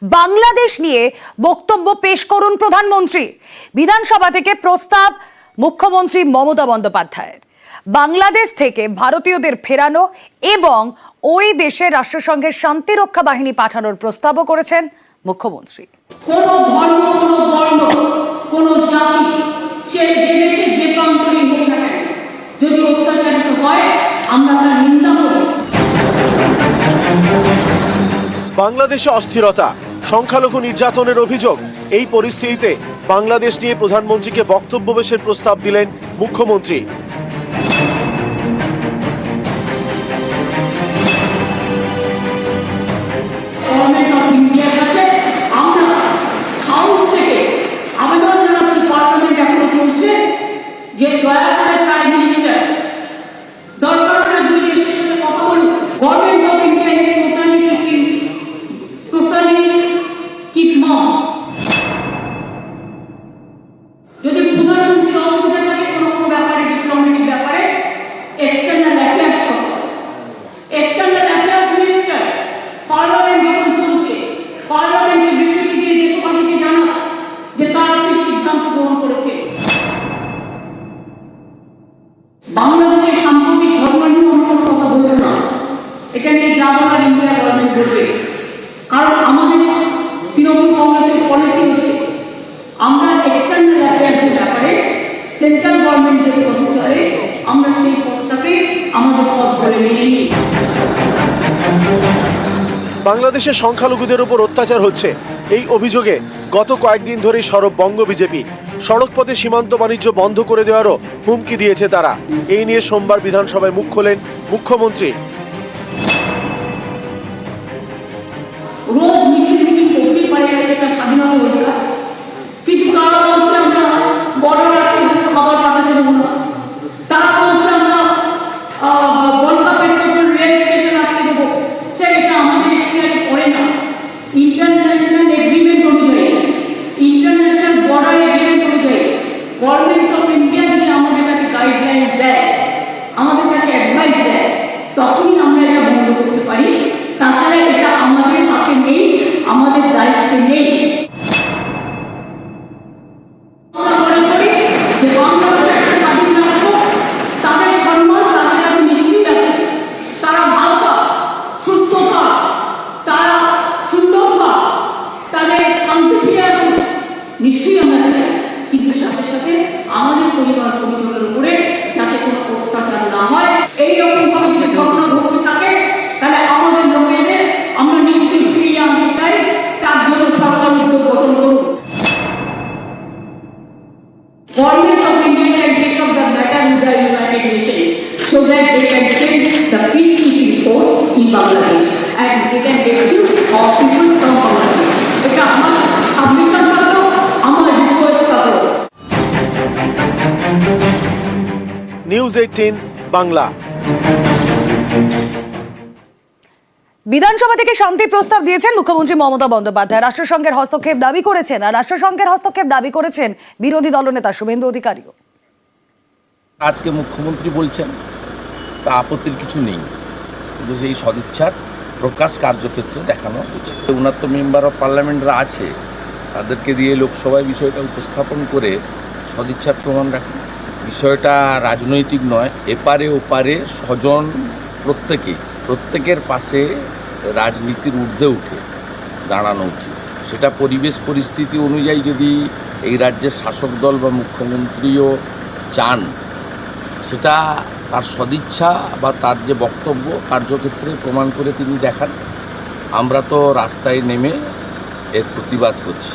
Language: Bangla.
বাংলাদেশ নিয়ে বক্তব্য পেশ করুন প্রধানমন্ত্রী। বিধানসভা থেকে প্রস্তাব মুখ্যমন্ত্রী মমতা বন্দ্যোপাধ্যায়ের। বাংলাদেশ থেকে ভারতীয়দের ফেরানো এবং ওই দেশে রাষ্ট্রসংঘের শান্তিরক্ষা বাহিনী পাঠানোর প্রস্তাবও করেছেন মুখ্যমন্ত্রী। কোন ধর্ম, কোন বর্ণ, কোন জাতি, সে যে দেশে যে প্রান্তরে হোক না কেন, যদি অত্যাচারিত হয় আমরা তার নিন্দা করি। বাংলাদেশে অস্থিরতা, সংখ্যালঘু নির্যাতনের অভিযোগ। এই পরিস্থিতিতে বাংলাদেশ নিয়ে প্রধানমন্ত্রীকে বক্তব্য পেশের প্রস্তাব দিলেন মুখ্যমন্ত্রী। যে দয়া করে প্রাইম মিনিস্টার দরকার হলে দুই দেশের সাথে কথা বলুন। Government of India is totally keep mum. যদি প্রধানমন্ত্রীর অসুবিধা থাকে কোনো ব্যাপারে, ডিপ্লোমেটিক ব্যাপারে, external affairs external affairs minister parliament যখন চলছে, পার্লামেন্টের বিবৃতি দিয়ে দেশবাসীকে জানা যে তারা কি সিদ্ধান্ত গ্রহণ করেছে। বাংলাদেশের সাম্প্রতিক ঘটনা নিয়ে অন্য কোনো কথা বলবো না, এটা নিয়ে যা বলার ইন্ডিয়া গভর্নমেন্ট করবে। কারণ আমাদের তৃণমূল কংগ্রেসের পলিসি হচ্ছে আমরা এক্সটার্নাল অ্যাফেয়ার্সের ব্যাপারে সেন্ট্রাল গভর্নমেন্টের পদচারে আমরা সেই পথটাকে আমাদের পথ ধরে নিয়ে নিই। বাংলাদেশের সংখ্যালঘুদের উপর অত্যাচার হচ্ছে, এই অভিযোগে গত কয়েকদিন ধরেই সরব বঙ্গ বিজেপি। সড়কপথে সীমান্ত বাণিজ্য বন্ধ করে দেওয়ারও হুমকি দিয়েছে তারা। এই নিয়ে সোমবার বিধানসভায় মুখ খোলেন মুখ্যমন্ত্রী। রোজ মিছিল মিটিং করতেই পারে, এটা স্বাধীনতা অধিকার, কিন্তু তারা বলছে আমরা বড়রাকে খাবার পাঠাতে দেবো না। তারা বলছে আমরা বনগা পেট্রোল রেল স্টেশন আটকে দেবো, সেটা আমাদের এখতিয়ারে পড়ে না। ইন্টারন্যাশনাল এগ্রিমেন্ট অনুযায়ী, ইন্টারন্যাশনাল বর্ডার এগ্রিমেন্ট অনুযায়ী গভর্নমেন্ট অফ ইন্ডিয়া যদি আমাদের কাছে গাইডলাইন দেয়, আমাদের কাছে অ্যাডভাইস দেয়, তখনই আমরা এটা বন্ধ করতে পারি। তাছাড়া এটা আমাদের হাতে নেই, আমাদের দায়িত্বে নেই। আমরা মনে করি যে বাংলাদেশ একটা স্বাধীন রাষ্ট্র, তাদের সম্মান তাদের কাছে নিশ্চয়ই আছে। তারা ভালো থাক, সুস্থ থাক, তারা সুন্দর থাক, তাদের শান্তি ফিরে আসুক, নিশ্চয়ই আমরা চাই। কিন্তু সাথে সাথে আমাদের পরিবার পরিজনের উপরে যাতে কোনো অত্যাচার না হয়, এইরকম ভাবে যদি ঘটনা ঘটতে থাকে তাহলে আমাদের লোকেদের আমরা নিশ্চয়ই ফিরিয়ে আনতে চাই। তার জন্য সরকার উদ্যোগ গঠন করুন। Government of India can take up the matter with the United Nations so that they can send the peacekeeping force in Bangladesh and they can rescue our people from Bangladesh. এটা আমার সাবমিশন থাকলো, আমার রিকোয়েস্ট থাকলো। নিউজ 18 বাংলা। বিধানসভা থেকে শান্তি প্রস্তাব দিয়েছেন মুখ্যমন্ত্রী মমতা বন্দ্যোপাধ্যায়। রাষ্ট্রসংঘের হস্তক্ষেপ দাবি করেছেন, আর রাষ্ট্রসংঘের হস্তক্ষেপ দাবি করেছেন বিরোধী দলনেতা শুভেন্দু অধিকারীও। আজকে মুখ্যমন্ত্রী বলছেন তা আপত্তির কিছু নেই, কিন্তু সেই সদিচ্ছার প্রকাশ কার্যক্ষেত্রে দেখানো উচিত। 69 মেম্বার অফ পার্লামেন্টরা আছে, তাদেরকে দিয়ে লোকসভায় বিষয়টা উপস্থাপন করে সদিচ্ছার প্রমাণ রাখুন। বিষয়টা রাজনৈতিক নয়, এপারে ওপারে স্বজন প্রত্যেকের পাশে রাজনীতির ঊর্ধ্বে উঠে দাঁড়ানো উচিত। সেটা পরিবেশ পরিস্থিতি অনুযায়ী যদি এই রাজ্যের শাসক দল বা মুখ্যমন্ত্রীও চান, সেটা তার সদিচ্ছা বা তার যে বক্তব্য কার্যক্ষেত্রে প্রমাণ করে তিনি দেখান। আমরা তো রাস্তায় নেমে এর প্রতিবাদ করছি।